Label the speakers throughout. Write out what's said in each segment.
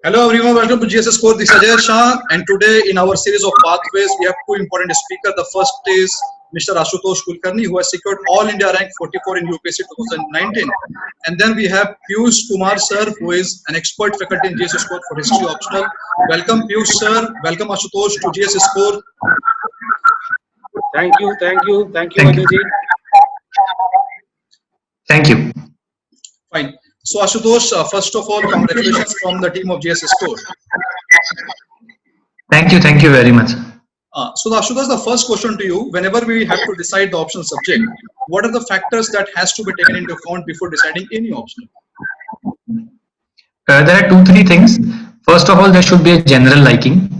Speaker 1: Hello everyone, welcome to GSS Core. This is Ajay Shah, and today in our series of pathways, we have two important speakers. The first is Mr. Ashutosh Kulkarni, who has secured All India rank 44 in UPSC 2019. And then we have Piyush Kumar sir, who is an expert faculty in GSS Core for history optional. Welcome Piyush sir, welcome Ashutosh to GSS Core.
Speaker 2: Thank you, Ajay.
Speaker 3: Thank you.
Speaker 1: Fine. So Ashutosh, first of all, congratulations from the team of GSS Core.
Speaker 3: Thank you very much.
Speaker 1: So Ashutosh, the first question to you, whenever we have to decide the optional subject, what are the factors that has to be taken into account before deciding any optional?
Speaker 3: There are 2-3 things. First of all, there should be a general liking.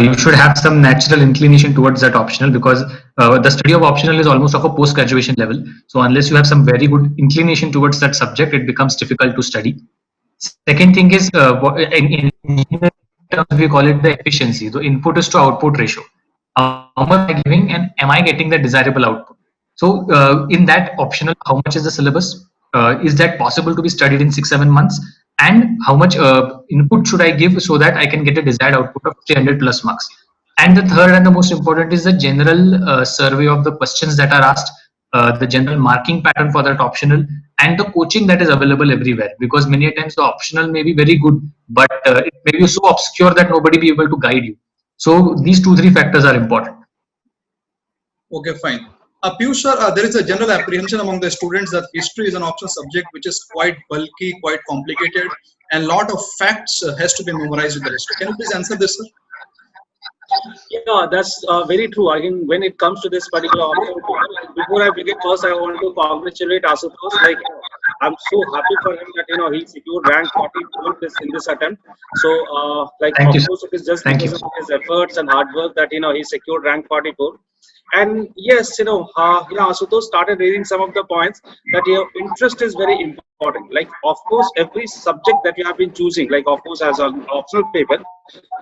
Speaker 3: You should have some natural inclination towards that optional, because the study of optional is almost of a post-graduation level. So unless you have some very good inclination towards that subject, it becomes difficult to study. Second thing is, in terms we call it the efficiency, the input is to output ratio. How much am I giving and am I getting the desirable output? So in that optional, how much is the syllabus? Is that possible to be studied in 6-7 months? And how much input should I give so that I can get a desired output of 300 plus marks? And the third and the most important is the general survey of the questions that are asked, the general marking pattern for that optional, and the coaching that is available everywhere. Because many times the optional may be very good, but it may be so obscure that nobody be able to guide you. So these 2-3 factors are important.
Speaker 1: Okay, fine. Piyush sir, there is a general apprehension among the students that history is an optional subject which is quite bulky, quite complicated, and a lot of facts has to be memorized with the history. Can you please answer this, sir?
Speaker 2: Yeah, that's very true. I think when it comes to this particular option, before I begin, first I want to congratulate Ashutosh. Like, I'm so happy for him that he secured rank 44 in this attempt. So,
Speaker 3: Thank you,
Speaker 2: of course, it is just because of his efforts and hard work that he secured rank 44. And yes, Ashutosh started raising some of the points that your interest is very important. Like, of course, every subject that you have been choosing, like, of course, as an optional paper,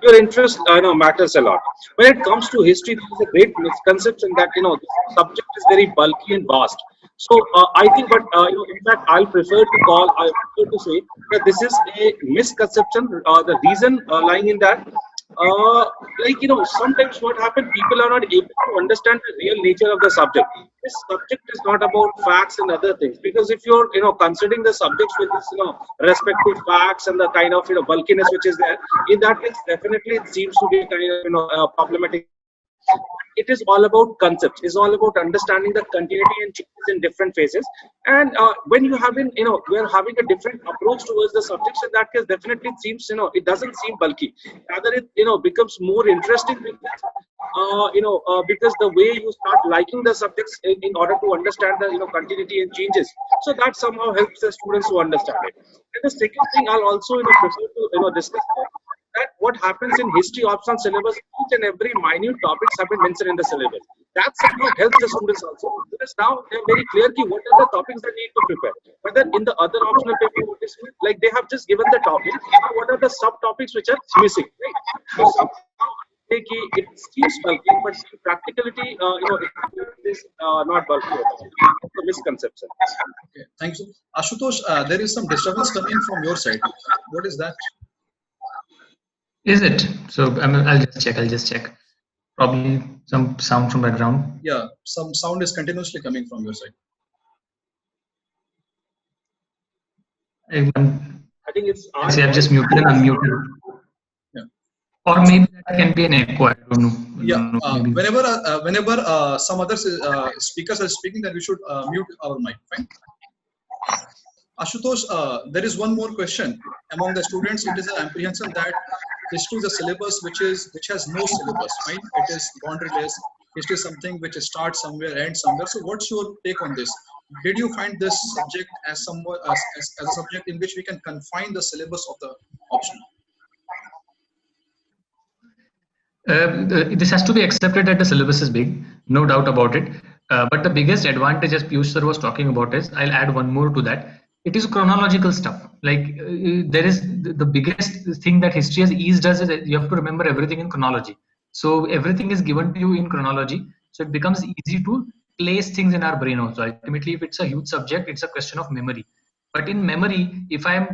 Speaker 2: your interest matters a lot. When it comes to history, there is a great misconception that this subject is very bulky and vast. So I think, but in fact, I prefer to say that this is a misconception. The reason lying in that, sometimes what happens, people are not able to understand the real nature of the subject. This subject is not about facts and other things, because if you're considering the subjects with this respect to facts and the kind of bulkiness which is there, in that case definitely it seems to be kind of problematic. It is all about concepts. It's all about understanding the continuity and changes in different phases. And when you have we're having a different approach towards the subjects, in that case, definitely it seems, it doesn't seem bulky. Rather, it, becomes more interesting because, because the way you start liking the subjects in order to understand the, continuity and changes. So that somehow helps the students to understand it. And the second thing I'll also, prefer to, discuss that what happens in history optional syllabus, each and every minute topics have been mentioned in the syllabus. That somehow helps the students also. Because now they're very clear what are the topics they need to prepare. But then in the other optional paper, like they have just given the topics, what are the subtopics which are missing, right? So somehow it seems bulky, but in practicality, it is not bulky. It's a misconception.
Speaker 1: Okay, thank you. Ashutosh, there is some disturbance coming from your side. What is that?
Speaker 3: Is it? So I'll just check. Probably some sound from background.
Speaker 1: Yeah, some sound is continuously coming from your side.
Speaker 2: I think it's.
Speaker 3: I've just muted and unmuted.
Speaker 1: Yeah.
Speaker 3: Or maybe that can be an echo. I don't know.
Speaker 1: Yeah. Whenever some other speakers are speaking, then we should mute our mic. Fine. Ashutosh, there is one more question among the students. It is an apprehension that history is a syllabus which has no syllabus, right? It is boundaryless. History is something which starts somewhere, ends somewhere. So, what's your take on this? Did you find this subject as a subject in which we can confine the syllabus of the optional?
Speaker 3: This has to be accepted that the syllabus is big, no doubt about it. But the biggest advantage, as Piyush sir was talking about, is I'll add one more to that. It is chronological stuff. Like there is the biggest thing that history has eased us is that you have to remember everything in chronology. So everything is given to you in chronology. So it becomes easy to place things in our brain also. Ultimately, if it's a huge subject, it's a question of memory. But in memory, if I'm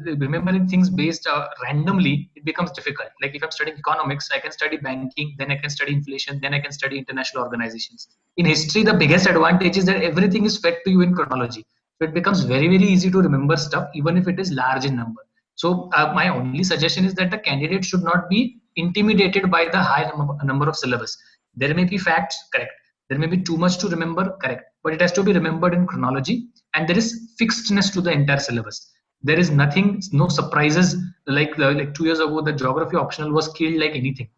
Speaker 3: remembering things based randomly, it becomes difficult. Like if I'm studying economics, I can study banking, then I can study inflation, then I can study international organizations. In history, the biggest advantage is that everything is fed to you in chronology. So it becomes very, very easy to remember stuff, even if it is large in number. So my only suggestion is that the candidate should not be intimidated by the high number of syllabus. There may be facts, correct. There may be too much to remember, correct. But it has to be remembered in chronology, and there is fixedness to the entire syllabus. There is nothing, no surprises. Like 2 years ago, the geography optional was killed like anything.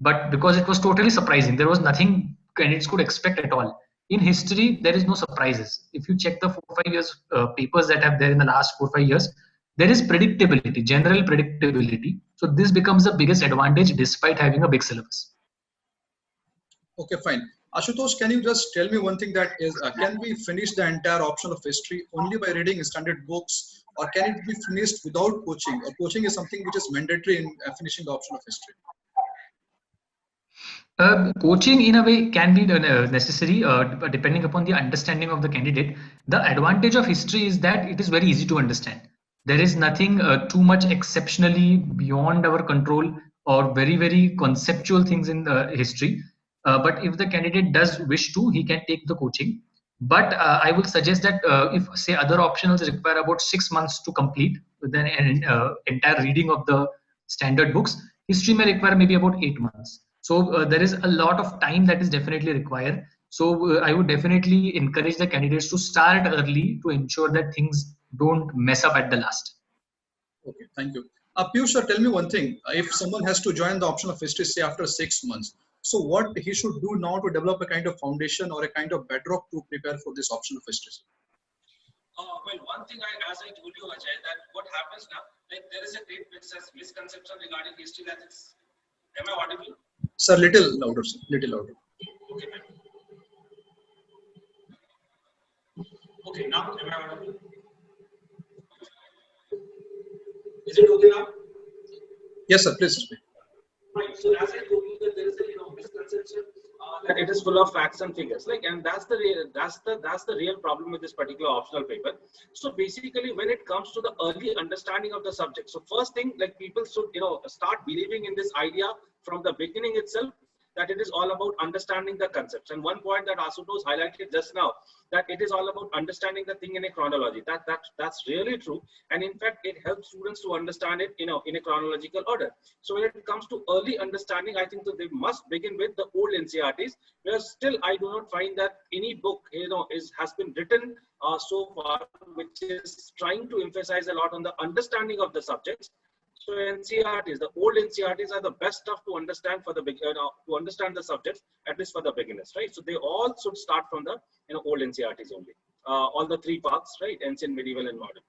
Speaker 3: But because it was totally surprising, there was nothing candidates could expect at all. In history, there is no surprises. If you check the 4 5 years papers that have there in the last 4 5 years, there is predictability, general predictability. So this becomes the biggest advantage despite having a big syllabus.
Speaker 1: Okay, fine. Ashutosh, can you just tell me one thing, that is, can we finish the entire option of history only by reading standard books, or can it be finished without coaching? Or coaching is something which is mandatory in finishing the option of history?
Speaker 3: Coaching in a way can be necessary depending upon the understanding of the candidate. The advantage of history is that it is very easy to understand. There is nothing too much exceptionally beyond our control or very, very conceptual things in the history. But if the candidate does wish to, he can take the coaching. But I would suggest that if say other optionals require about 6 months to complete, then an entire reading of the standard books, history may require maybe about 8 months. So there is a lot of time that is definitely required. So I would definitely encourage the candidates to start early to ensure that things don't mess up at the last.
Speaker 1: Okay, thank you. Piyush, sir, tell me one thing. If someone has to join the option of history, say after 6 months, so what he should do now to develop a kind of foundation or a kind of bedrock to prepare for this option of history?
Speaker 2: Well, one thing as I told you, Ajay, that what happens now, like there is a great misconception regarding history that it's, am I audible?
Speaker 1: Sir, little louder, sir. Little louder.
Speaker 2: Okay, ma'am. Okay, now am I audible? Is it okay now?
Speaker 1: Yes, sir. Please speak.
Speaker 2: Right. So as I told you, that there is a misconception that it is full of facts and figures. Like, and that's the real problem with this particular optional paper. So basically, when it comes to the early understanding of the subject, so first thing, like people should start believing in this idea from the beginning itself, that it is all about understanding the concepts. And one point that Ashutosh highlighted just now, that it is all about understanding the thing in a chronology. That's really true. And in fact, it helps students to understand it, in a chronological order. So when it comes to early understanding, I think that they must begin with the old NCERTs, where still I do not find that any book, has been written so far, which is trying to emphasize a lot on the understanding of the subjects. So NCERTs, the old NCERTs are the best stuff to understand for the to understand the subjects, at least for the beginners, right? So they all should start from the old NCERTs only. All the three paths, right? Ancient, medieval, and modern.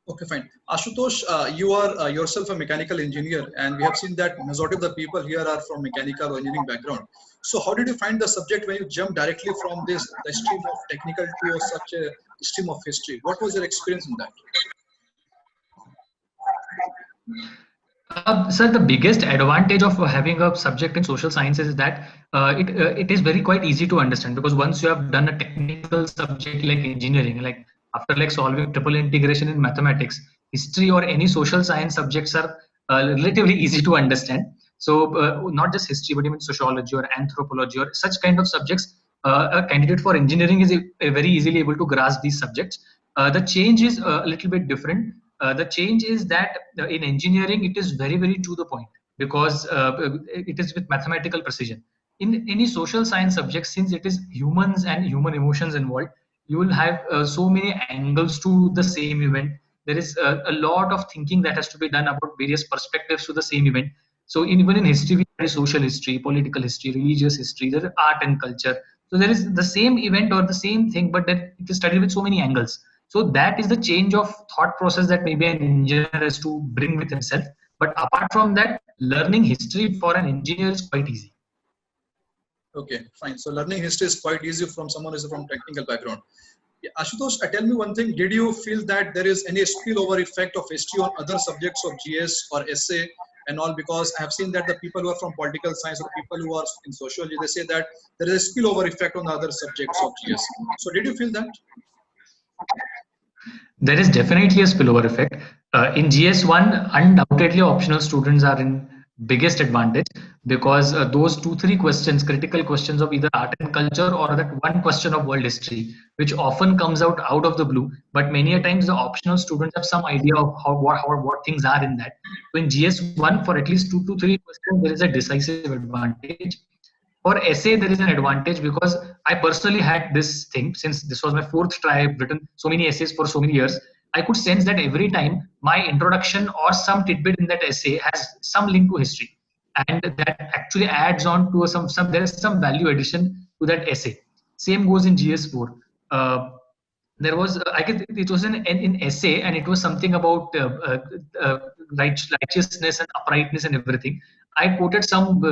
Speaker 1: Okay, fine. Ashutosh, you are yourself a mechanical engineer, and we have seen that majority of the people here are from mechanical or engineering background. So how did you find the subject when you jumped directly from the stream of technical to such a stream of history? What was your experience in that?
Speaker 3: Sir, the biggest advantage of having a subject in social sciences is that it is very quite easy to understand, because once you have done a technical subject like engineering, like after like solving triple integration in mathematics, history or any social science subjects are relatively easy to understand. So not just history, but even sociology or anthropology or such kind of subjects, a candidate for engineering is very easily able to grasp these subjects. The change is a little bit different. The change is that in engineering, it is very, very to the point, because it is with mathematical precision. In any social science subject, since it is humans and human emotions involved, you will have so many angles to the same event. There is a lot of thinking that has to be done about various perspectives to the same event. So even in history, we have social history, political history, religious history, there is art and culture. So there is the same event or the same thing, but then it is studied with so many angles. So that is the change of thought process that maybe an engineer has to bring with himself. But apart from that, learning history for an engineer is quite easy.
Speaker 1: Okay, fine. So learning history is quite easy from someone who is from technical background. Yeah, Ashutosh, tell me one thing. Did you feel that there is any spillover effect of history on other subjects of GS or essay and all? Because I have seen that the people who are from political science or people who are in sociology, they say that there is a spillover effect on the other subjects of GS. So did you feel that?
Speaker 3: There is definitely a spillover effect. In GS1, undoubtedly optional students are in biggest advantage because those 2-3 questions, critical questions of either art and culture or that one question of world history, which often comes out of the blue, but many a times the optional students have some idea of what things are in that. So in GS1, for at least 2 to 3 questions, there is a decisive advantage. For essay, there is an advantage because I personally had this thing since this was my fourth try. I've written so many essays for so many years. I could sense that every time my introduction or some tidbit in that essay has some link to history, and that actually adds on to some there is some value addition to that essay. Same goes in GS4. There was I guess it was in essay, and it was something about righteousness and uprightness and everything. I quoted some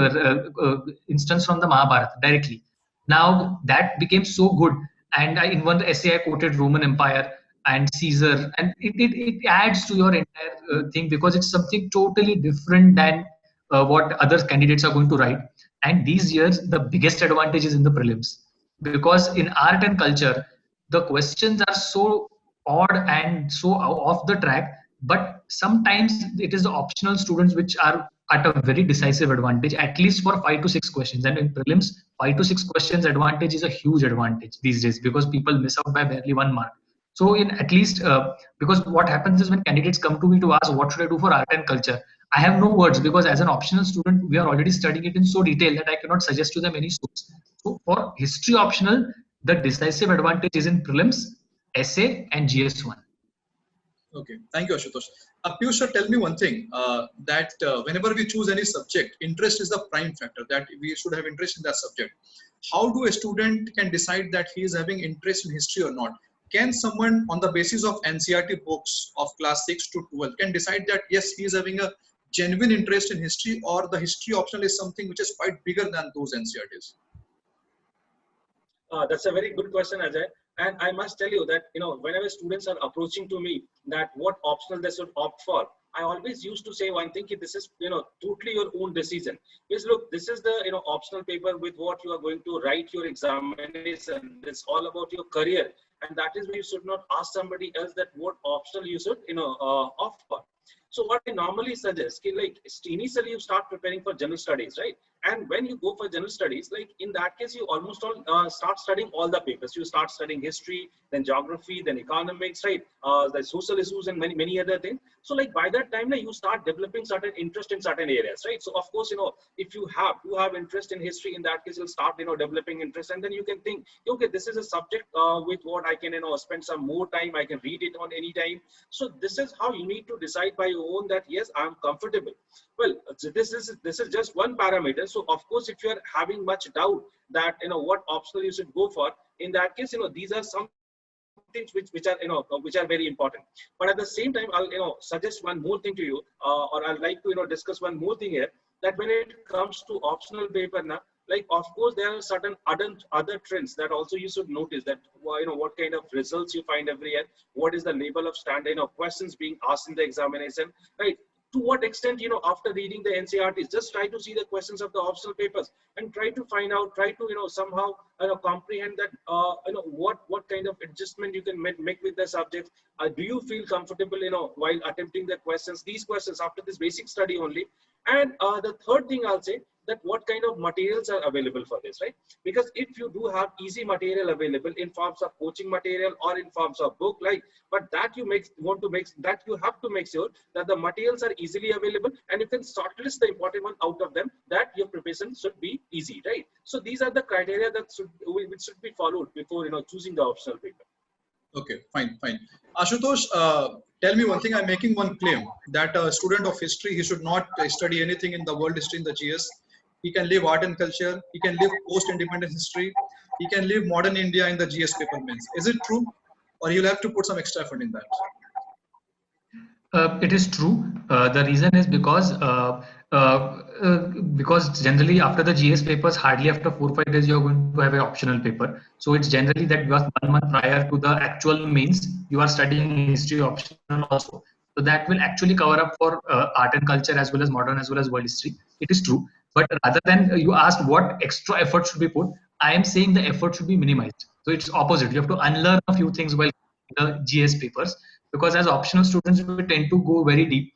Speaker 3: instance from the Mahabharata directly. Now that became so good, and in one essay I quoted Roman Empire and Caesar, and it adds to your entire thing because it's something totally different than what other candidates are going to write. And these years, the biggest advantage is in the prelims because in art and culture, the questions are so odd and so off the track, but sometimes it is the optional students which are at a very decisive advantage, at least for 5 to 6 questions. And in prelims, 5 to 6 questions advantage is a huge advantage these days because people miss out by barely 1 mark. So in at least because what happens is when candidates come to me to ask what should I do for art and culture, I have no words because as an optional student, we are already studying it in so detail that I cannot suggest to them any source. So for history optional, the decisive advantage is in prelims, essay, and GS1.
Speaker 1: Okay, thank you, Ashutosh. Piyush, sir, tell me one thing, that whenever we choose any subject, interest is the prime factor, that we should have interest in that subject. How do a student can decide that he is having interest in history or not? Can someone on the basis of NCERT books of class 6 to 12 can decide that yes, he is having a genuine interest in history, or the history optional is something which is quite bigger than those NCERTs?
Speaker 2: That's a very good question, Ajay. And I must tell you that, whenever students are approaching to me that what optional they should opt for, I always used to say one thing, this is, totally your own decision. Because look, this is the, optional paper with what you are going to write your examination. It's all about your career. And that is why you should not ask somebody else that what optional you should, opt for. So what I normally suggest, like initially you start preparing for general studies, right? And when you go for general studies, like in that case, you almost all start studying all the papers. You start studying history, then geography, then economics, right? The social issues and many other things. So like by that time, you start developing certain interest in certain areas, right? So of course, if you have interest in history, in that case, you'll start, developing interest, and then you can think, okay, this is a subject with what I can, spend some more time. I can read it on any time. So this is how you need to decide by your own that yes, I'm comfortable. Well, this is just one parameter. So of course, if you are having much doubt that what optional you should go for, in that case, these are some things which are very important. But at the same time, I'll suggest one more thing to you, or I'd like to discuss one more thing here, that when it comes to optional paper now, like of course there are certain other trends that also you should notice, that what kind of results you find every year, what is the level of standard questions being asked in the examination, right? To what extent, after reading the NCERTs, just try to see the questions of the optional papers and try to find out, try to, somehow, comprehend that, what kind of adjustment you can make with the subjects. Do you feel comfortable, while attempting the questions, these questions after this basic study only? And the third thing I'll say, that what kind of materials are available for this, right? Because if you do have easy material available in forms of coaching material or in forms of book, like, but that you have to make sure that the materials are easily available, and you can shortlist the important one out of them, that your preparation should be easy, right? So these are the criteria that which should be followed before choosing the optional paper.
Speaker 1: Okay, fine. Ashutosh, tell me one thing. I'm making one claim that a student of history, he should not study anything in the world history in the GS. He can leave art and culture. He can leave post-independence history. He can leave modern India in the GS paper means. Is it true? Or you'll have to put some extra effort in that?
Speaker 3: It is true. The reason is because generally after the GS papers, hardly after 4 or 5 days, you're going to have an optional paper. So it's generally that you are 1 month prior to the actual means, you are studying history optional also. So that will actually cover up for art and culture as well as modern as well as world history. It is true. But rather than you asked what extra effort should be put, I am saying the effort should be minimized. So it's opposite. You have to unlearn a few things while the GS papers. because as optional students we tend to go very deep,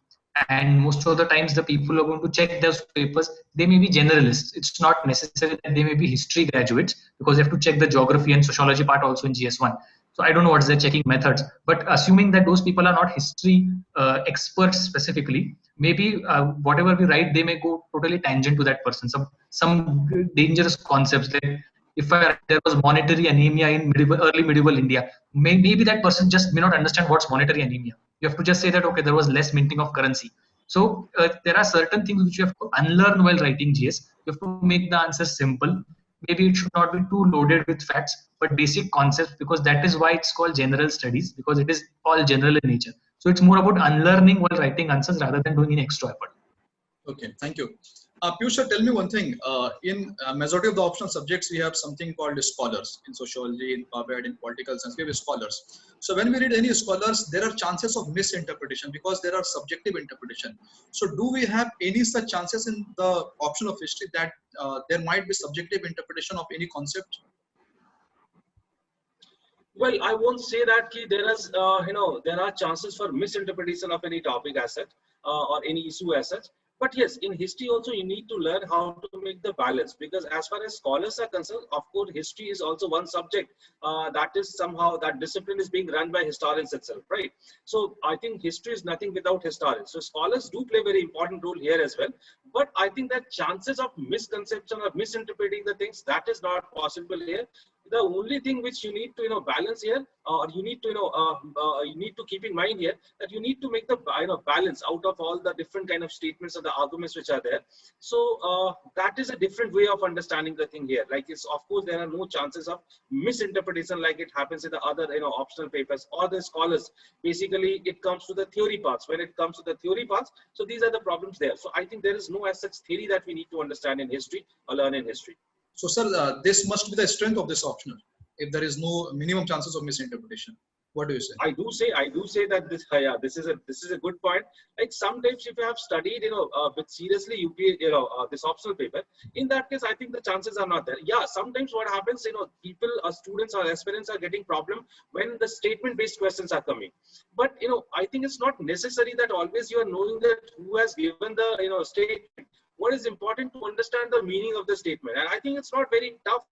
Speaker 3: and most of the times the people who are going to check those papers, they may be generalists. It's not necessary that they may be history graduates, because they have to check the geography and sociology part also in GS1. So I don't know what's their checking methods, but assuming that those people are not history experts specifically, maybe whatever we write, they may go totally tangent to that person. Some dangerous concepts, like if there was monetary anemia in early medieval India, maybe that person just may not understand what's monetary anemia. You have to just say that, okay, there was less minting of currency. So there are certain things which you have to unlearn while writing GS. You have to make the answer simple. Maybe it should not be too loaded with facts, but basic concepts, because that is why it's called general studies, because it is all general in nature. So it's more about unlearning while writing answers rather than doing any extra effort.
Speaker 1: Okay, thank you. Piyush, tell me one thing. In majority of the optional subjects, we have something called scholars. In sociology, in PubMed, in political science, we have scholars. So when we read any scholars, there are chances of misinterpretation because there are subjective interpretation. So do we have any such chances in the option of history that there might be subjective interpretation of any concept?
Speaker 2: Well, I won't say that there is, there are chances for misinterpretation of any topic as such or any issue as such. But yes, in history also you need to learn how to make the balance, because as far as scholars are concerned, of course, history is also one subject that is somehow, that discipline is being run by historians itself, right? So I think history is nothing without historians. So scholars do play a very important role here as well. But I think that chances of misconception or misinterpreting the things, that is not possible here. The only thing which you need to balance here, or you need to you need to keep in mind here, that you need to make the balance out of all the different kind of statements or the arguments which are there. So that is a different way of understanding the thing here. Like, it's, of course, there are no chances of misinterpretation like it happens in the other optional papers or the scholars. Basically, it comes to the theory parts. When it comes to the theory parts, so these are the problems there. So I think there is no as such theory that we need to understand in history or learn in history.
Speaker 1: So, sir, this must be the strength of this optional, if there is no minimum chances of misinterpretation. What do you say?
Speaker 2: I do say that this, yeah, this is a good point. Like, sometimes if you have studied, with seriously UPA, this optional paper, in that case, I think the chances are not there. Yeah, sometimes what happens, people or students or aspirants are getting problem when the statement-based questions are coming. But, I think it's not necessary that always you are knowing that who has given the, statement. What is important to understand the meaning of the statement, and I think it's not very tough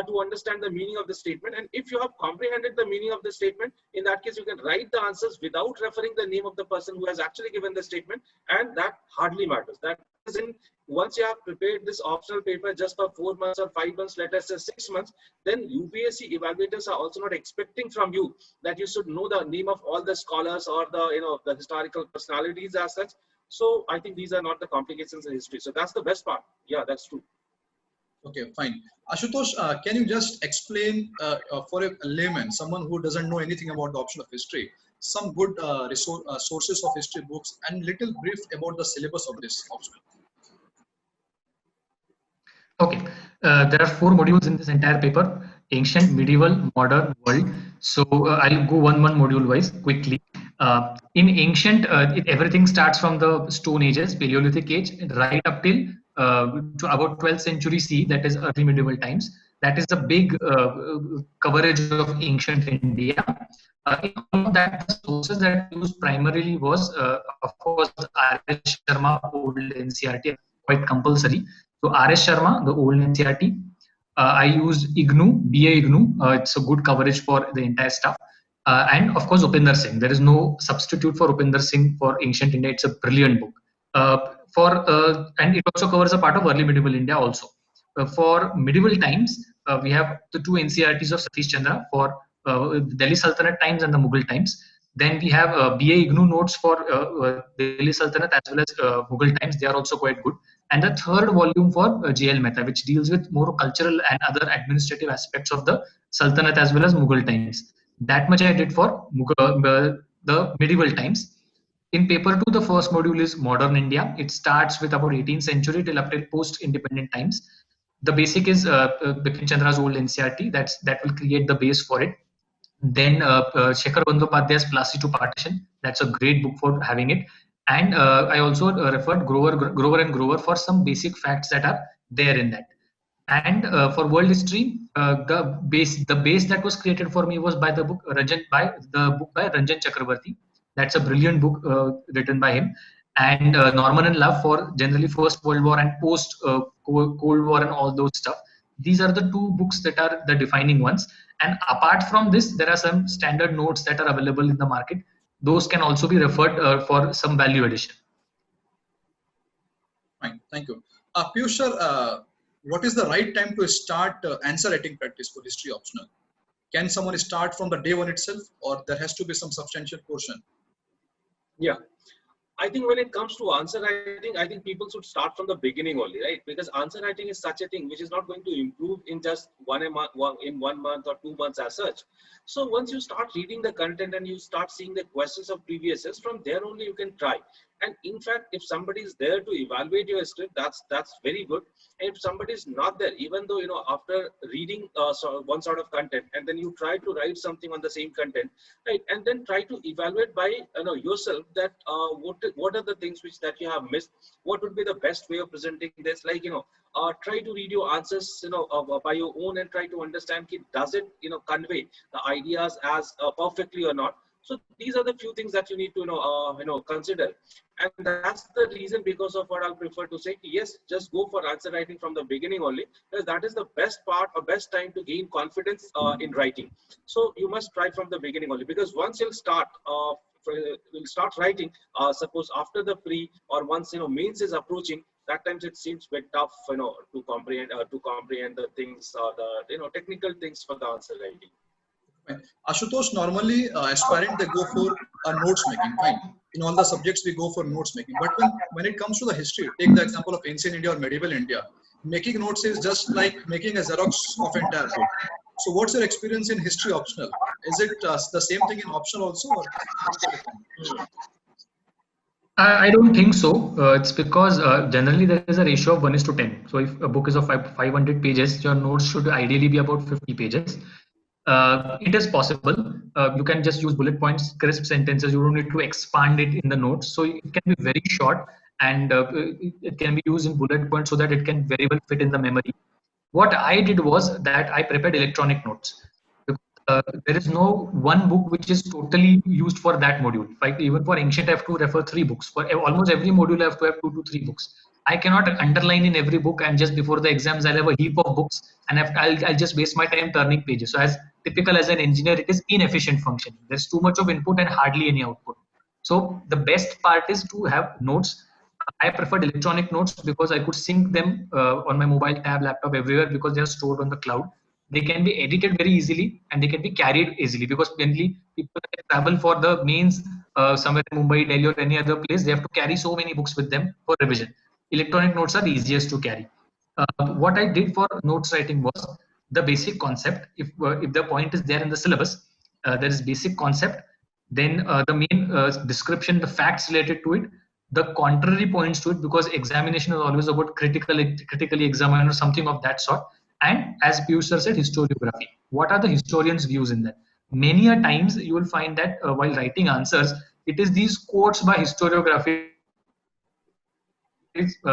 Speaker 2: to understand the meaning of the statement. And if you have comprehended the meaning of the statement, in that case, you can write the answers without referring the name of the person who has actually given the statement, and that hardly matters. That is, once you have prepared this optional paper just for 4 months or 5 months, let us say 6 months, then UPSC evaluators are also not expecting from you that you should know the name of all the scholars or the the historical personalities as such. So I think these are not the complications in history. So that's the best part. Yeah, that's true.
Speaker 1: Okay, fine. Ashutosh, can you just explain for a layman, someone who doesn't know anything about the option of history, some good sources of history books and little brief about the syllabus of this option?
Speaker 3: Okay, there are 4 modules in this entire paper: ancient, medieval, modern, world. So I'll go one module wise quickly. In ancient, everything starts from the Stone Ages, Paleolithic age, right up till to about 12th century CE, that is early medieval times. That is the big coverage of ancient India. In all of that, the sources that used primarily was, of course, R.S. Sharma, old NCERT, quite compulsory. So R.S. Sharma, the old NCERT. I used IGNOU, BA IGNOU. It's a good coverage for the entire stuff. And of course, Upinder Singh. There is no substitute for Upinder Singh for ancient India. It's a brilliant book. And it also covers a part of early medieval India also. For medieval times, we have the 2 NCERTs of Satish Chandra for Delhi Sultanate times and the Mughal times. Then we have BA IGNOU notes for Delhi Sultanate as well as Mughal times. They are also quite good. And the 3rd volume for J.L. Mehta, which deals with more cultural and other administrative aspects of the Sultanate as well as Mughal times. That much I did for the medieval times. In paper 2, the first module is modern India. It starts with about 18th century till up till post-independent times. The basic is Bipin Chandra's old NCERT. That will create the base for it. Then Shekhar Bandyopadhyay's Plassey to Partition. That's a great book for having it. And I also referred Grover and Grover for some basic facts that are there in that. And for world history, the base that was created for me was by the book by Ranjan Chakravarti. That's a brilliant book written by him. And Norman and Love for generally First World War and post Cold War and all those stuff. These are the two books that are the defining ones. And apart from this, there are some standard notes that are available in the market. Those can also be referred for some value addition.
Speaker 1: Fine, thank you. Piyush sir, what is the right time to start answer writing practice for history optional? Can someone start from the day one itself, or there has to be some substantial portion?
Speaker 2: Yeah. I think when it comes to answer writing, I think people should start from the beginning only, right? Because answer writing is such a thing which is not going to improve in just one month or 2 months as such. So once you start reading the content and you start seeing the questions of previous years, from there only you can try. And in fact, if somebody is there to evaluate your script, that's very good. And if somebody is not there, even though, you know, after reading one sort of content, and then you try to write something on the same content, right, and then try to evaluate by, you know, yourself that what are the things which that you have missed, what would be the best way of presenting this, like, you know, try to read your answers, you know, by your own, and try to understand, does it, you know, convey the ideas as perfectly or not. So these are the few things that you need to, you know, consider. And that's the reason, because of what I'll prefer to say, yes, just go for answer writing from the beginning only, because that is the best part or best time to gain confidence in writing. So you must try from the beginning only, because once you'll start writing, suppose after the pre, or once, you know, mains is approaching, that times it seems bit tough, you know, to comprehend the things, the, you know, technical things for the answer writing.
Speaker 1: Ashutosh, normally aspirant, they go for notes making. Fine. In all the subjects, we go for notes making. But when it comes to the history, take the example of ancient India or medieval India. Making notes is just like making a Xerox of entire book. So what's your experience in history optional? Is it the same thing in optional also? Or
Speaker 3: I don't think so. It's because generally there is a ratio of 1:10. So if a book is of 500 pages, your notes should ideally be about 50 pages. It is possible. You can just use bullet points, crisp sentences. You don't need to expand it in the notes. So it can be very short, and it can be used in bullet points so that it can very well fit in the memory. What I did was that I prepared electronic notes. There is no one book which is totally used for that module. Like even for ancient, I have to refer 3 books. For almost every module, I have to have 2 to 3 books. I cannot underline in every book, and just before the exams, I'll have a heap of books, and I'll just waste my time turning pages. So as typical as an engineer, it is inefficient functioning. There's too much of input and hardly any output. So the best part is to have notes. I preferred electronic notes because I could sync them on my mobile, tab, laptop, everywhere, because they are stored on the cloud. They can be edited very easily, and they can be carried easily, because generally people travel for the mains somewhere in Mumbai, Delhi, or any other place. They have to carry so many books with them for revision. Electronic notes are the easiest to carry. What I did for notes writing was the basic concept. If the point is there in the syllabus, there is basic concept. Then the main description, the facts related to it, the contrary points to it, because examination is always about critically examine or something of that sort. And as Piyush sir said, historiography. What are the historians' views in that? Many a times you will find that while writing answers, it is these quotes by historiography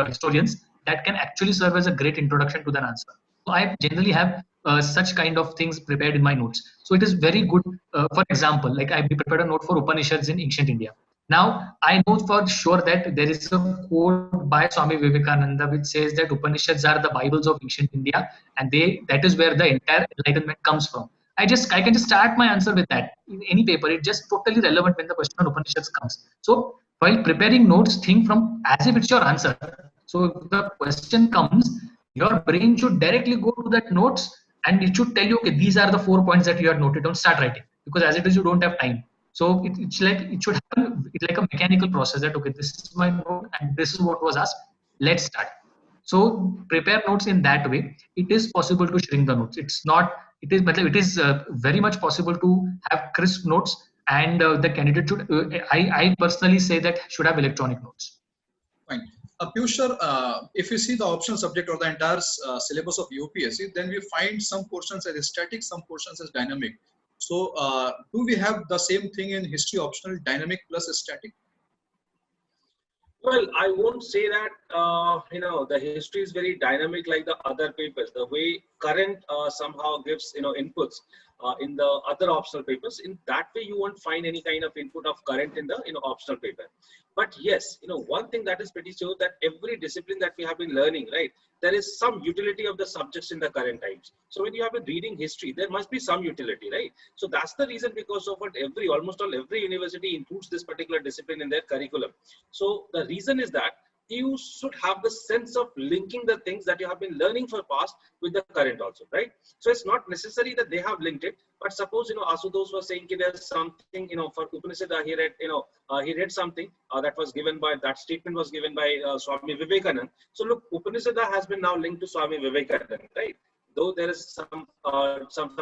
Speaker 3: historians that can actually serve as a great introduction to that answer. So I generally have such kind of things prepared in my notes. So it is very good. For example, like I prepared a note for Upanishads in ancient India. Now I know for sure that there is a quote by Swami Vivekananda which says that Upanishads are the Bibles of ancient India, and that is where the entire enlightenment comes from. I can just start my answer with that in any paper. It's just totally relevant when the question on Upanishads comes. So while preparing notes, think from as if it's your answer. So if the question comes, your brain should directly go to that notes, and it should tell you, okay, these are the 4 points that you have noted down. Start writing, because as it is, you don't have time. So it's like it should happen. It's like a mechanical process that, okay, this is my note and this is what was asked. Let's start. So prepare notes in that way. It is possible to shrink the notes. It's not. It is very much possible to have crisp notes, and the candidate should. I personally say that should have electronic notes.
Speaker 1: Fine. Piyush sir, if you see the optional subject or the entire syllabus of UPSC, then we find some portions as static, some portions as dynamic. So do we have the same thing in history optional, dynamic plus static?
Speaker 2: Well, I won't say that, the history is very dynamic like the other papers. The way current somehow gives, inputs in the other optional papers. In that way, you won't find any kind of input of current in the, optional paper. But yes, one thing that is pretty sure that every discipline that we have been learning, right, there is some utility of the subjects in the current times. So when you have been reading history, there must be some utility, right? So that's the reason because of what almost every university includes this particular discipline in their curriculum. So the reason is that you should have the sense of linking the things that you have been learning for past with the current also, right? So it's not necessary that they have linked it, but suppose, Asutosh was saying there's something, for Upanishad, he read something that was given by, that statement was given by Swami Vivekananda. So look, Upanishad has been now linked to Swami Vivekananda, right? Though there is some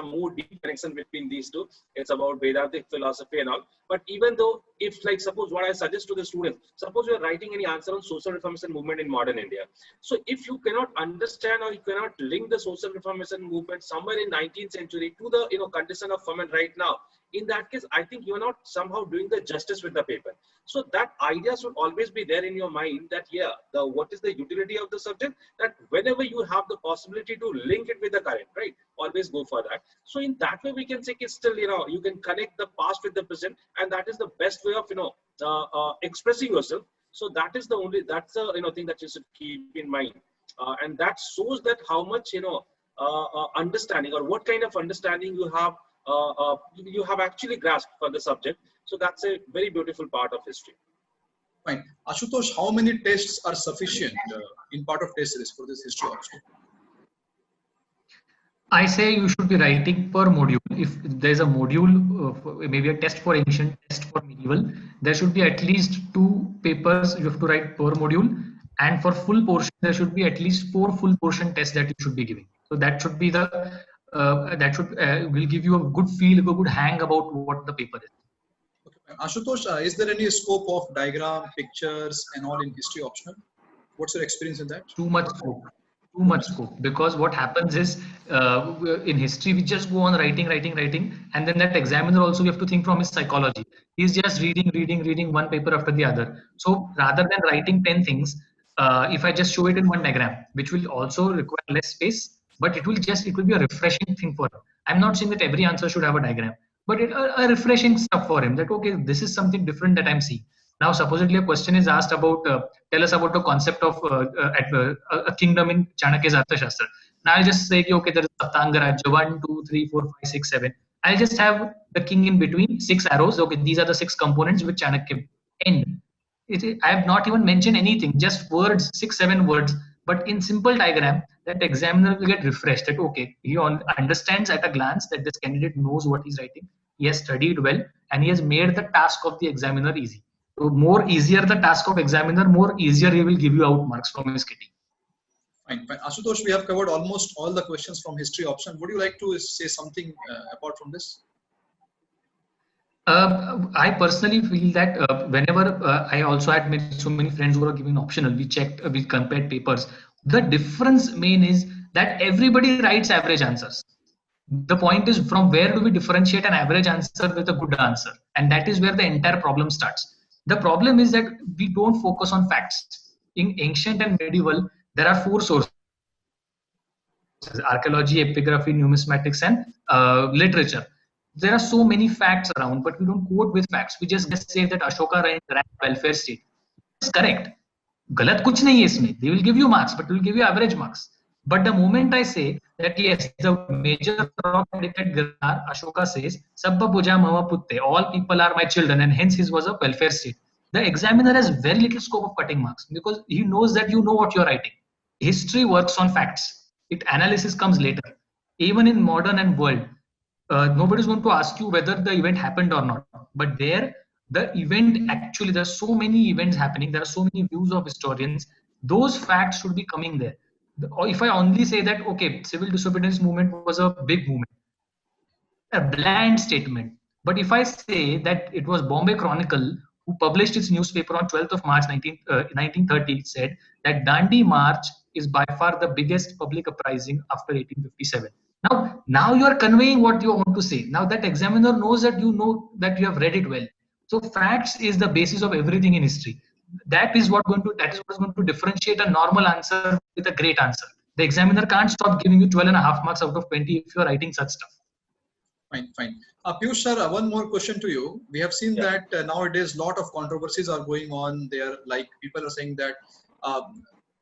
Speaker 2: more deep connection between these two, it's about Vedantic philosophy and all. But even though, if like suppose what I suggest to the students, suppose you are writing any answer on social reformation movement in modern India. So if you cannot understand or you cannot link the social reformation movement somewhere in 19th century to the condition of women right now, in that case, I think you are not somehow doing the justice with the paper. So that idea should always be there in your mind that, what is the utility of the subject, that whenever you have the possibility to link it with the current, right, always go for that. So in that way, we can say it's still, you can connect the past with the present, and that is the best way of, expressing yourself. So that is that's the, thing that you should keep in mind. And that shows that how much, understanding or what kind of understanding you have actually grasped for the subject. So that's a very beautiful part of history.
Speaker 1: Fine. Ashutosh, how many tests are sufficient in part of test series for this history option?
Speaker 3: I say you should be writing per module. If there's a module, maybe a test for ancient, test for medieval, there should be at least 2 papers you have to write per module. And for full portion, there should be at least 4 full portion tests that you should be giving. So that should be the will give you a good feel, a good hang about what the paper is.
Speaker 1: Okay. Ashutosh, is there any scope of diagram, pictures, and all in history optional? What's your experience in that?
Speaker 3: Too much scope, because what happens is in history we just go on writing, and then that examiner also, we have to think from his psychology. He's just reading one paper after the other. So rather than writing 10 things, if I just show it in one diagram, which will also require less space, but it will be a refreshing thing for him. I'm not saying that every answer should have a diagram, but a refreshing stuff for him, that okay, this is something different that I'm seeing. Now, supposedly a question is asked about, tell us about the concept of a kingdom in Chanakya's Arthashastra. Now I'll just say, okay, there is Saptanga Rajya, 1, 2, 3, 4, 5, 6, 7. I'll just have the king in between, 6 arrows. Okay, these are the 6 components with Chanakya. End. I have not even mentioned anything, just words, 6, 7 words. But in simple diagram, that examiner will get refreshed that okay, he understands at a glance that this candidate knows what he's writing. He has studied well, and he has made the task of the examiner easy. So more easier the task of examiner, more easier he will give you out marks from his kitty.
Speaker 1: Fine. Ashutosh, we have covered almost all the questions from history option. Would you like to say something apart from this?
Speaker 3: I personally feel that whenever I also had met so many friends who were giving optional, we compared papers. The difference main is that everybody writes average answers. The point is, from where do we differentiate an average answer with a good answer? And that is where the entire problem starts. The problem is that we don't focus on facts. In ancient and medieval, there are 4 sources: archaeology, epigraphy, numismatics, and literature. There are so many facts around, but we don't quote with facts. We just say that Ashoka ran welfare state. It's correct. Galat kuch nahi hai isme. They will give you marks, but they will give you average marks. But the moment I say that yes, the major rock edited Girdhar, Ashoka says, Sabba puja mama putte, all people are my children, and hence his was a welfare state. The examiner has very little scope of cutting marks because he knows that you know what you're writing. History works on facts. Analysis comes later. Even in modern and world, nobody's going to ask you whether the event happened or not. But there, the event actually, there are so many events happening. There are so many views of historians. Those facts should be coming there. Or if I only say that, okay, civil disobedience movement was a big movement, a bland statement. But if I say that it was Bombay Chronicle who published its newspaper on 12th of March 1930, said that Dandi March is by far the biggest public uprising after 1857. Now you are conveying what you want to say. Now that examiner knows that you know that you have read it well. So facts is the basis of everything in history. that is what is going to differentiate a normal answer with a great answer. The examiner can't stop giving you 12.5 marks out of 20 if you're writing such stuff.
Speaker 1: Fine, fine. Piyush sir, one more question to you. We have seen that nowadays lot of controversies are going on there. Like people are saying that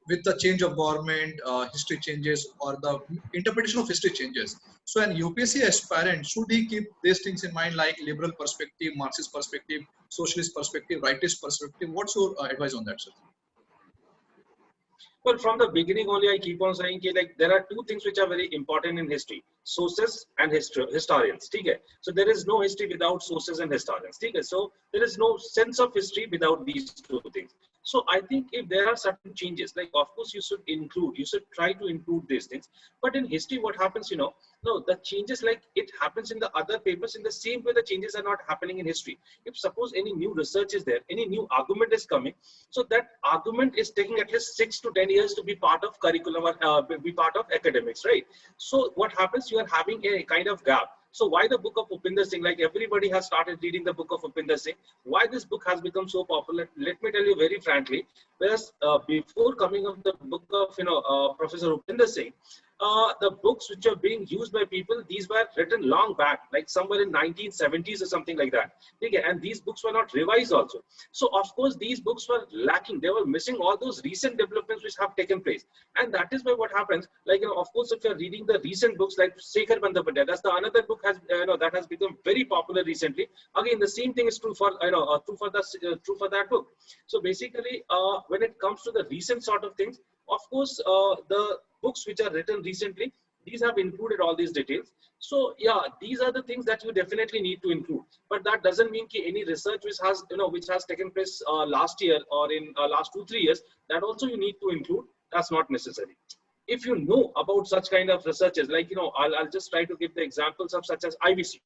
Speaker 1: with the change of government, history changes or the interpretation of history changes. So an UPSC aspirant, should he keep these things in mind like liberal perspective, Marxist perspective, socialist perspective, rightist perspective? What's your advice on that, sir?
Speaker 2: Well, from the beginning only, I keep on saying that, like, there are two things which are very important in history: sources and historians. Okay? So there is no history without sources and historians. Okay? So there is no sense of history without these two things. So I think if there are certain changes, like of course you should try to include these things. But in history, what happens, no, the changes, like it happens in the other papers in the same way the changes are not happening in history. If suppose any new research is there, any new argument is coming, so that argument is taking at least 6 to 10 years to be part of curriculum or be part of academics, right? So what happens, you are having a kind of gap. So why the book of Upinder Singh? Like everybody has started reading the book of Upinder Singh. Why this book has become so popular? Let me tell you very frankly. Whereas before coming of the book of Professor Upinder Singh, the books which are being used by people, these were written long back, like somewhere in 1970s or something like that. Okay? And these books were not revised also. So of course these books were lacking. They were missing all those recent developments which have taken place. And that is why what happens, like, of course, if you're reading the recent books like Shekhar Bandyopadhyay, that's the another book has that has become very popular recently. Again, the same thing is true for true for that book. So basically, when it comes to the recent sort of things, of course, the books which are written recently, these have included all these details. So yeah, these are the things that you definitely need to include. But that doesn't mean that any research which has taken place last year or in last 2-3 years, that also you need to include. That's not necessary. If you know about such kind of researches, like I'll just try to give the examples of such as IVC,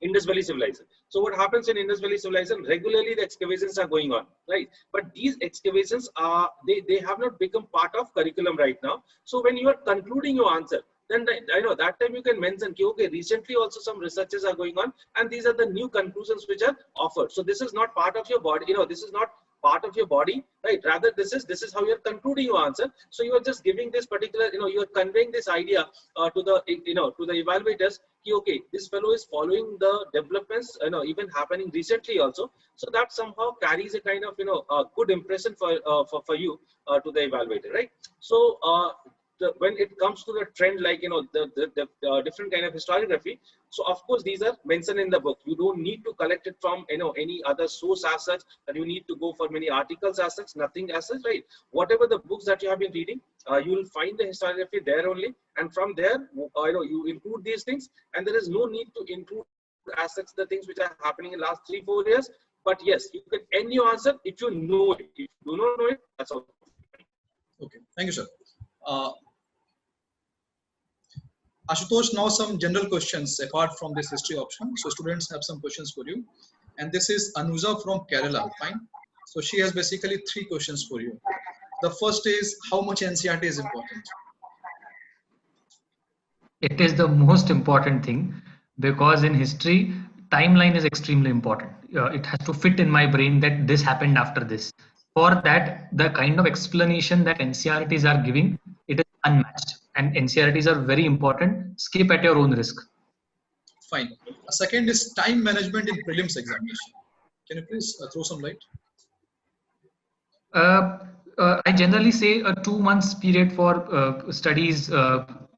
Speaker 2: Indus Valley Civilization. So what happens in Indus Valley Civilization? Regularly the excavations are going on, right? But these excavations are they have not become part of curriculum right now. So when you are concluding your answer, then that time you can mention, okay, recently also some researches are going on, and these are the new conclusions which are offered. So this is not part of your body, this is not part of your body, right? Rather, this is how you're concluding your answer. So you are just giving this particular, you are conveying this idea to the evaluators. Okay, this fellow is following the developments, even happening recently also. So that somehow carries a kind of, a good impression for you to the evaluator, right? So when it comes to the trend, like the different kind of historiography, so of course these are mentioned in the book. You don't need to collect it from any other source as such, that you need to go for many articles as such, nothing as such, right? Whatever the books that you have been reading, you will find the historiography there only, and from there you include these things, and there is no need to include as such the things which are happening in last 3-4 years. But yes, you can end your answer if you know it. If you do not know it, that's all.
Speaker 1: Okay, thank you, sir. Ashutosh, now some general questions apart from this history option. So students have some questions for you. And this is Anuja from Kerala, fine? So she has basically 3 questions for you. The first is, how much NCERT is important?
Speaker 3: It is the most important thing, because in history, timeline is extremely important. It has to fit in my brain that this happened after this. For that, the kind of explanation that NCERTs are giving, it is unmatched. And NCERTs are very important. Skip at your own risk.
Speaker 1: Fine. A second is time management in prelims examination. Can you please throw some light?
Speaker 3: I generally say a 2 months period for studies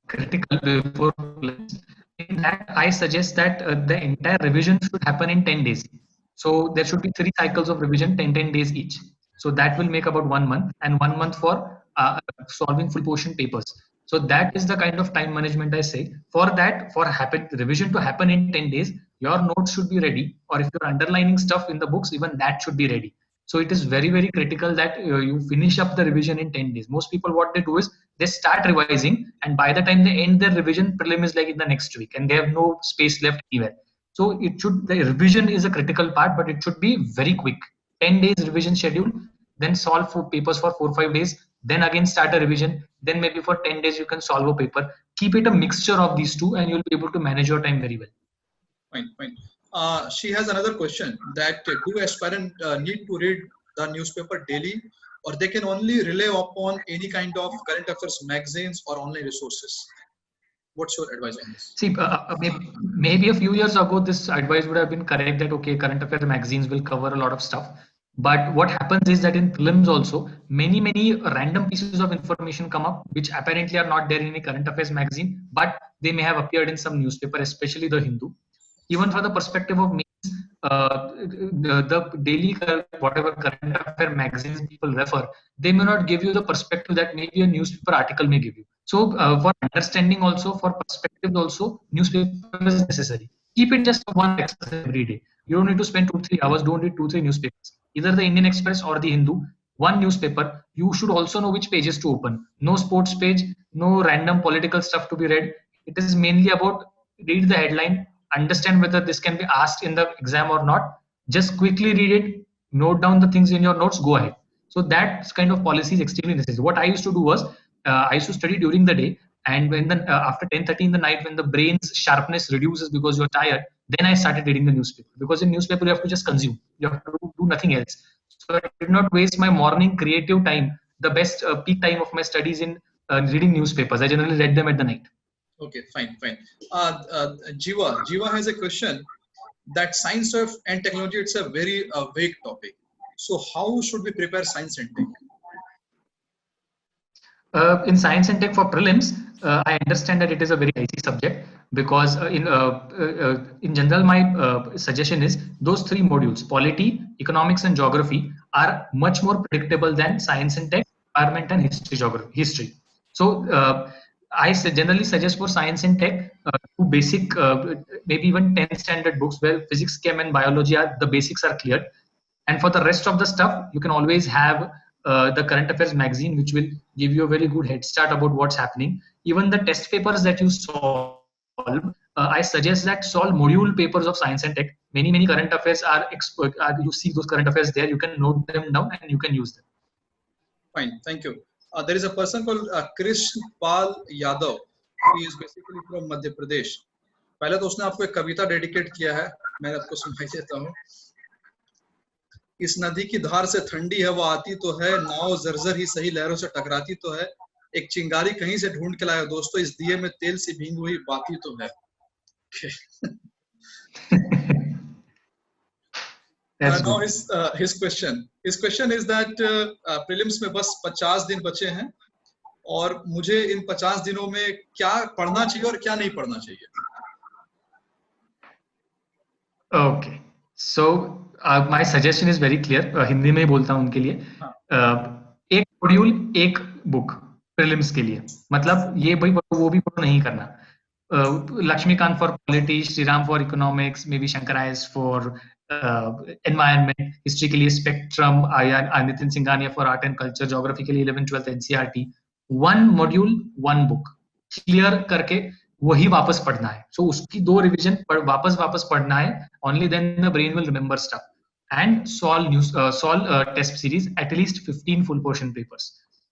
Speaker 3: critical before prelims. In that, I suggest that the entire revision should happen in 10 days. So there should be 3 cycles of revision, 10 days each. So that will make about 1 month, and 1 month for solving full portion papers. So that is the kind of time management I say. For that, for revision to happen in 10 days, your notes should be ready, or if you're underlining stuff in the books, even that should be ready. So it is very, very critical that you finish up the revision in 10 days. Most people, what they do is they start revising, and by the time they end their revision, prelim is like in the next week, and they have no space left anywhere. So the revision is a critical part, but it should be very quick. 10 days revision schedule, then solve for papers for 4-5 days, then again start a revision, then maybe for 10 days you can solve a paper. Keep it a mixture of these two, and you'll be able to manage your time very well.
Speaker 1: Fine, fine. She has another question that do aspirant need to read the newspaper daily, or they can only rely upon any kind of current affairs magazines or online resources? What's your advice on this?
Speaker 3: See, maybe a few years ago, this advice would have been correct that okay, current affairs magazines will cover a lot of stuff. But what happens is that in prelims also, many random pieces of information come up, which apparently are not there in a current affairs magazine, but they may have appeared in some newspaper, especially the Hindu. Even for the perspective of means, the daily whatever current affair magazines people refer, they may not give you the perspective that maybe a newspaper article may give you. So for understanding also, for perspective also, newspaper is necessary. Keep it just one access every day. You don't need to spend 2-3 hours. Don't read 2-3 newspapers. Either the Indian Express or the Hindu. One newspaper. You should also know which pages to open. No sports page. No random political stuff to be read. It is mainly about read the headline, understand whether this can be asked in the exam or not. Just quickly read it, note down the things in your notes, go ahead. So that kind of policy is extremely necessary. What I used to do was I used to study during the day, and when the after 10:30 in the night, when the brain's sharpness reduces because you're tired, then I started reading the newspaper. Because in newspaper you have to just consume, you have to do nothing else. So I did not waste my morning creative time, the best peak time of my studies in reading newspapers. I generally read them at the night.
Speaker 1: Okay, fine. Jiva has a question that science and technology, it's a very vague topic. So how should we prepare science and tech?
Speaker 3: In science and tech for prelims, I understand that it is a very easy subject because in general, my suggestion is those 3 modules, polity, economics, and geography, are much more predictable than science and tech, environment, and history. So I generally suggest for science and tech 2 basic, maybe even 10 standard books where physics, chem, and biology are the basics are clear. And for the rest of the stuff, you can always have the current affairs magazine, which will give you a very good head start about what's happening. Even the test papers that you solve, I suggest that solve module papers of science and tech. Many current affairs are expert. You see those current affairs there. You can note them down and you can use them.
Speaker 1: Fine, thank you. There is a person called Krishna Pal Yadav. He is basically from Madhya Pradesh. पहले तो उसने आपको एक कविता dedicate किया है, मैं आपको सुनाई देता हूँ. इस नदी की धार से ठंडी हवा आती तो है, नाव जर्जर ही सही लहरों से टकराती तो है, एक चिंगारी कहीं से ढूंढ के लाया दोस्तों, इस दिए में तेल से भींगी हुई बाती तो है. Now his question is that prelims में बस 50 दिन बचे हैं और मुझे इन 50 दिनों में क्या पढ़ना चाहिए और क्या नहीं पढ़ना चाहिए.
Speaker 3: Okay, so my suggestion is very clear. Hindi में ही बोलता हूँ उनके लिए. एक मॉड्यूल एक बुक प्रीलिम्स के लिए, मतलब ये भाई वो भी नहीं करना. Lakshmikant for polity, Sriram for economics, maybe Shankar IS for environment, history के लिए spectrum, Nitin Singhania for art and culture, geography के लिए 11th 12th NCERT. One module, one book, clear करके वही वापस पढ़ना है. So उसकी 2 रिवीजन वापस पढ़ना है. Only then the brain will remember stuff. And solve test series at least 15 full portion papers.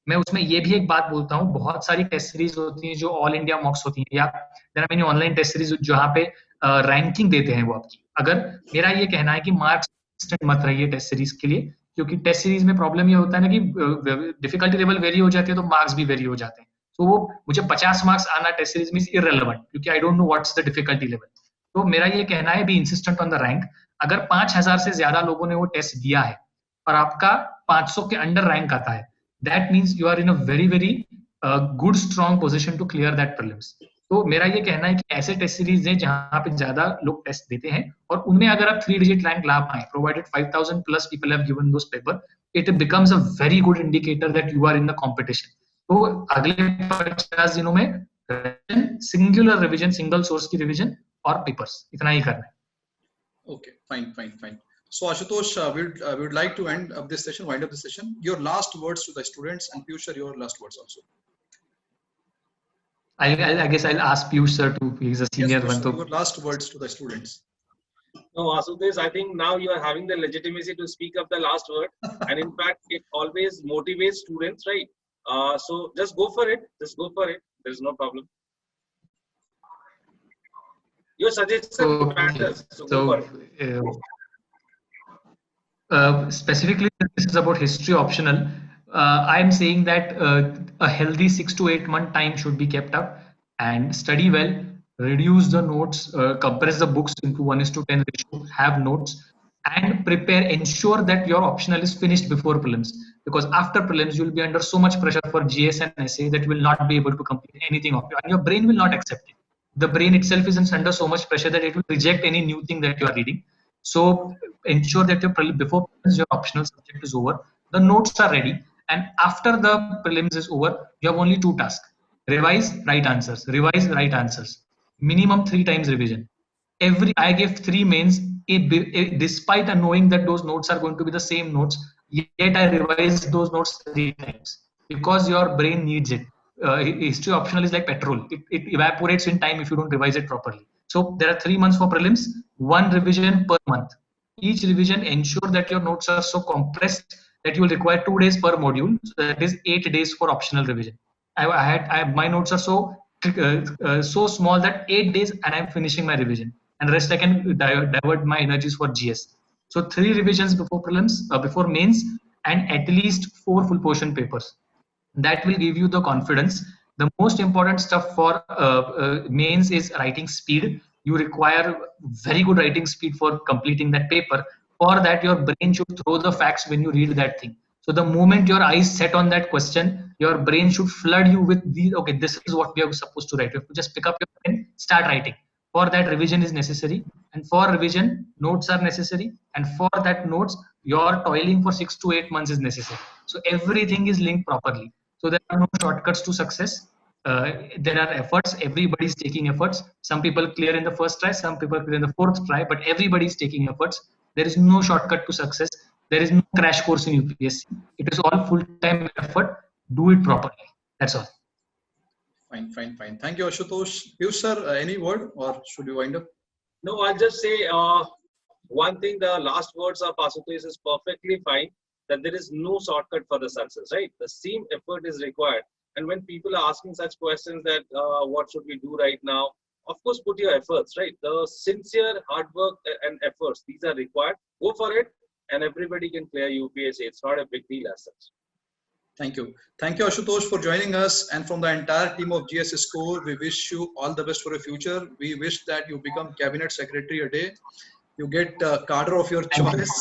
Speaker 3: मैं उसमें ये भी एक बात बोलता हूँ, बहुत सारी टेस्ट सीरीज होती हैं जो ऑल इंडिया मॉक्स होती हैं, या there are many online test series जहाँ पे रैंकिंग देते हैं वो आपकी. अगर मेरा ये कहना है कि मार्क्स मत रहिए टेस्ट सीरीज के लिए, क्योंकि टेस्ट सीरीज में प्रॉब्लम ये होता है ना कि डिफिकल्टी लेवल वेरी हो जाती है तो मार्क्स भी वेरी हो जाते हैं. तो वो मुझे 50 मार्क्स आना टेस्ट सीरीज में इररिलेवेंट, क्योंकि I don't know what's the difficulty level. तो मेरा ये कहना है be insistent on the rank. अगर 5000 से ज्यादा लोगों ने वो टेस्ट दिया है और आपका 500 के अंडर रैंक आता है, that means you are in a very good strong position to clear that prelims. तो मेरा ये कहना है कि ऐसे टेस्ट सीरीज हैं जहां पे ज्यादा लोग टेस्ट देते हैं और उनमें अगर आप 3 digit रैंक ला पाए, provided 5000 plus people have given those paper, it becomes a very good indicator that you are in the competition. तो अगले 50 दिनों में सिंगुलर रिवीजन, सिंगल सोर्स की रिवीजन और पेपर्स, इतना ही करना है.
Speaker 1: Okay, fine. So Ashutosh, we would like to wind up this session. Your last words to the students, and Piyush, your last words also.
Speaker 3: I guess I'll ask Piyush sir to, he's a senior one.
Speaker 1: So your last words to the students.
Speaker 2: No, Ashutosh, I think now you are having the legitimacy to speak up the last word, and in fact, it always motivates students, right? So just go for it. There's no problem. Your suggestion matters. So go for it.
Speaker 3: Specifically, this is about history optional. I'm saying that a healthy 6 to 8 month time should be kept up and study well, reduce the notes, compress the books into 1:10 ratio, have notes, and prepare, ensure that your optional is finished before prelims. Because after prelims, you'll be under so much pressure for GS and essay that you will not be able to complete anything of it, and your brain will not accept it. The brain itself is under so much pressure that it will reject any new thing that you are reading. So ensure that before your optional subject is over, the notes are ready, and after the prelims is over, you have only two tasks: revise, write answers, revise, write answers. Minimum 3 times revision. I gave 3 mains, despite knowing that those notes are going to be the same notes, yet I revised those notes 3 times because your brain needs it. History optional is like petrol; it evaporates in time if you don't revise it properly. So there are 3 months for prelims, 1 revision per month. Each revision ensure that your notes are so compressed that you will require 2 days per module. So that is 8 days for optional revision. My notes are so small that 8 days and I'm finishing my revision, and rest I can divert my energies for GS. So 3 revisions before prelims, before mains, and at least 4 full portion papers. That will give you the confidence. The most important stuff for mains is writing speed. You require very good writing speed for completing that paper. For that, your brain should throw the facts when you read that thing. So the moment your eyes set on that question, your brain should flood you with the, okay, this is what we are supposed to write. You have to just pick up your pen, start writing. For that, revision is necessary, and for revision, notes are necessary, and for that notes, your toiling for 6 to 8 months is necessary. So everything is linked properly. So there are no shortcuts to success. There are efforts. Everybody is taking efforts. Some people clear in the first try, some people clear in the fourth try, but everybody is taking efforts. There is no shortcut to success. There is no crash course in UPSC. It is all full-time effort. Do it properly. That's all.
Speaker 1: Fine, fine, fine. Thank you, Ashutosh. You, sir, any word, or should we wind up?
Speaker 2: No, I'll just say one thing. The last words of Ashutosh is perfectly fine. That there is no shortcut for the success, right? The same effort is required. And when people are asking such questions that what should we do right now, of course, put your efforts, right? The sincere hard work and efforts, these are required. Go for it, and everybody can clear UPSC. It's not a big deal as such.
Speaker 1: Thank you. Thank you, Ashutosh, for joining us. And from the entire team of GS Score, we wish you all the best for the future. We wish that you become cabinet secretary a day. You get cadre of your choice.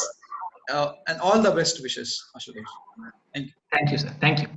Speaker 1: And all the best wishes, Ashutosh. Thank you.
Speaker 3: Thank you, sir. Thank you.